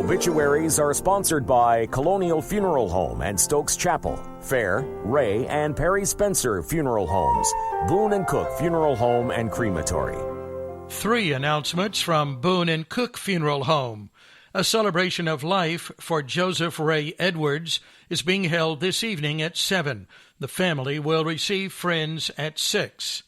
Obituaries are sponsored by Colonial Funeral Home and Stokes Chapel, Fair, Ray, and Perry Spencer Funeral Homes, Boone and Cook Funeral Home and Crematory. 3 announcements from Boone and Cook Funeral Home. A celebration of life for Joseph Ray Edwards is being held this evening at 7. The family will receive friends at 6.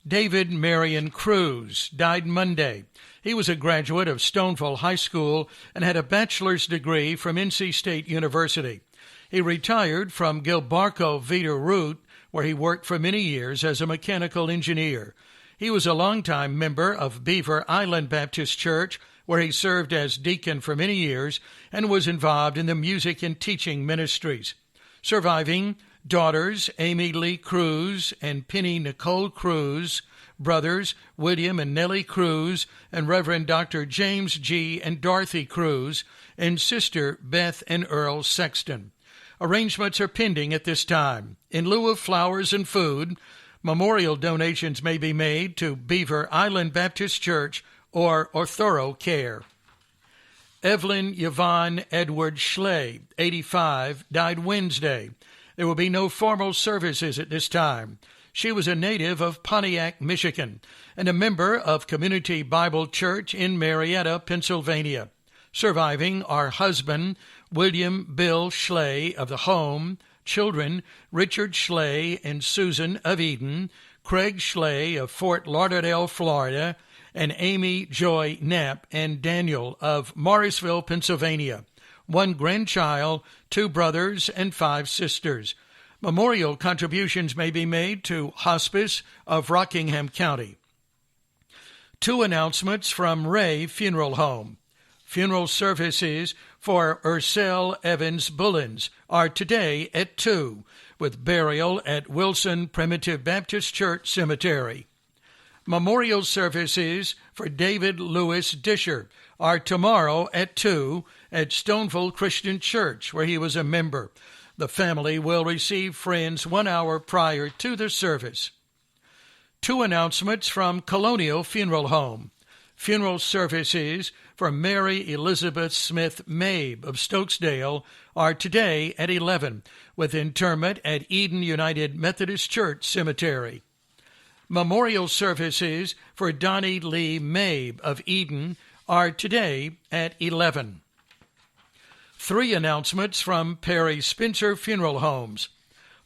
David Marion Cruz died Monday. He was a graduate of Stoneville High School and had a bachelor's degree from NC State University. He retired from Gilbarco Vita Route, where he worked for many years as a mechanical engineer. He was a longtime member of Beaver Island Baptist Church, where he served as deacon for many years and was involved in the music and teaching ministries. Surviving daughters Amy Lee Cruz and Penny Nicole Cruz, brothers William and Nellie Cruz, and Reverend Dr. James G. and Dorothy Cruz, and sister Beth and Earl Sexton. Arrangements are pending at this time. In lieu of flowers and food, memorial donations may be made to Beaver Island Baptist Church or Orthoro Care. Evelyn Yvonne Edward Schley, 85, died Wednesday. There will be no formal services at this time. She was a native of Pontiac, Michigan, and a member of Community Bible Church in Marietta, Pennsylvania. Surviving are husband, William Bill Schley of the home, children, Richard Schley and Susan of Eden, Craig Schley of Fort Lauderdale, Florida, and Amy Joy Knapp and Daniel of Morrisville, Pennsylvania. 1 grandchild, 2 brothers, and 5 sisters. Memorial contributions may be made to Hospice of Rockingham County. 2 announcements from Ray Funeral Home. Funeral services for Ursel Evans Bullens are today at 2, with burial at Wilson Primitive Baptist Church Cemetery. Memorial services for David Lewis Disher are tomorrow at 2 at Stoneville Christian Church, where he was a member. The family will receive friends 1 hour prior to the service. 2 announcements from Colonial Funeral Home. Funeral services for Mary Elizabeth Smith Mabe of Stokesdale are today at 11, with interment at Eden United Methodist Church Cemetery. Memorial services for Donnie Lee Mabe of Eden are today at 11. 3 announcements from Perry Spencer Funeral Homes.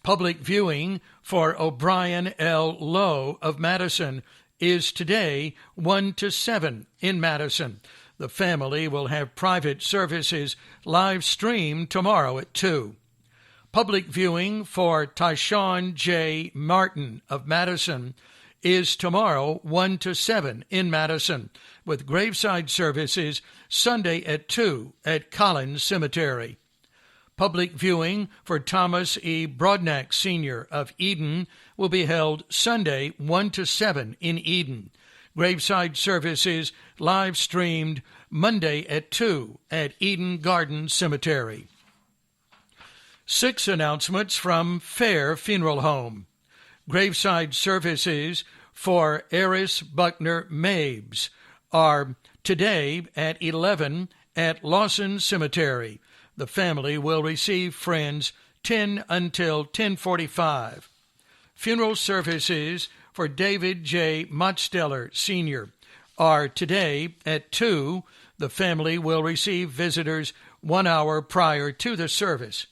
Public viewing for O'Brien L. Lowe of Madison is today 1 to 7 in Madison. The family will have private services live streamed tomorrow at 2. Public viewing for Tyshawn J. Martin of Madison is tomorrow 1 to 7 in Madison, with graveside services Sunday at 2 at Collins Cemetery. Public viewing for Thomas E. Brodnack Sr. of Eden will be held Sunday 1 to 7 in Eden. Graveside services live streamed Monday at 2 at Eden Garden Cemetery. 6 announcements from Fair Funeral Home. Graveside services for Eris Buckner Mabes are today at 11 at Lawson Cemetery. The family will receive friends 10 until 10:45. Funeral services for David J. Mottsteller Sr. are today at 2. The family will receive visitors 1 hour prior to the service.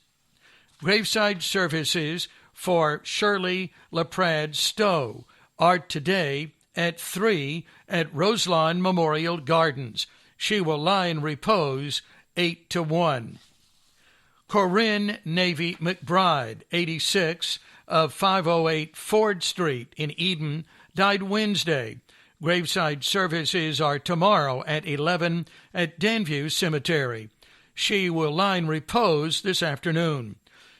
Graveside services for Shirley LaPrade Stowe are today at 3 at Roselawn Memorial Gardens. She will lie in repose 8 to 1. Corinne Navy McBride, 86, of 508 Ford Street in Eden, died Wednesday. Graveside services are tomorrow at 11 at Danview Cemetery. She will lie in repose this afternoon.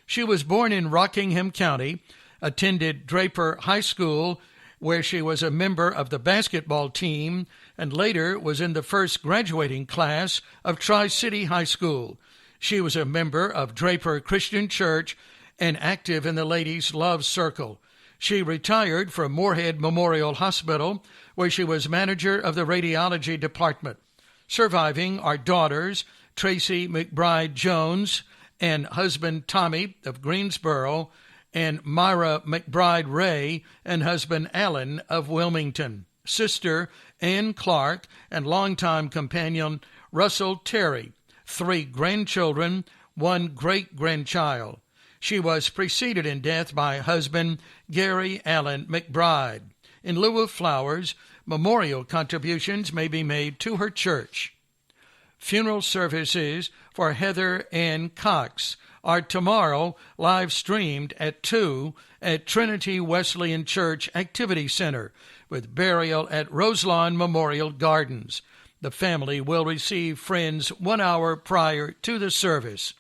She was born in Rockingham County, attended Draper High School, where she was a member of the basketball team, and later was in the first graduating class of Tri-City High School. She was a member of Draper Christian Church and active in the Ladies' Love Circle. She retired from Moorhead Memorial Hospital, where she was manager of the radiology department. Surviving are daughters Tracy McBride Jones and husband Tommy of Greensboro, and Myra McBride Ray and husband Alan of Wilmington, sister Ann Clark and longtime companion Russell Terry, 3 grandchildren, 1 great-grandchild. She was preceded in death by husband Gary Allen McBride. In lieu of flowers, memorial contributions may be made to her church. Funeral services for Heather Ann Cox are tomorrow live-streamed at 2 at Trinity Wesleyan Church Activity Center, with burial at Roselawn Memorial Gardens. The family will receive friends 1 hour prior to the service.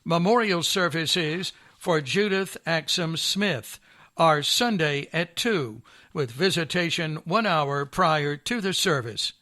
Memorial services for Judith Axum Smith are Sunday at 2, with visitation 1 hour prior to the service.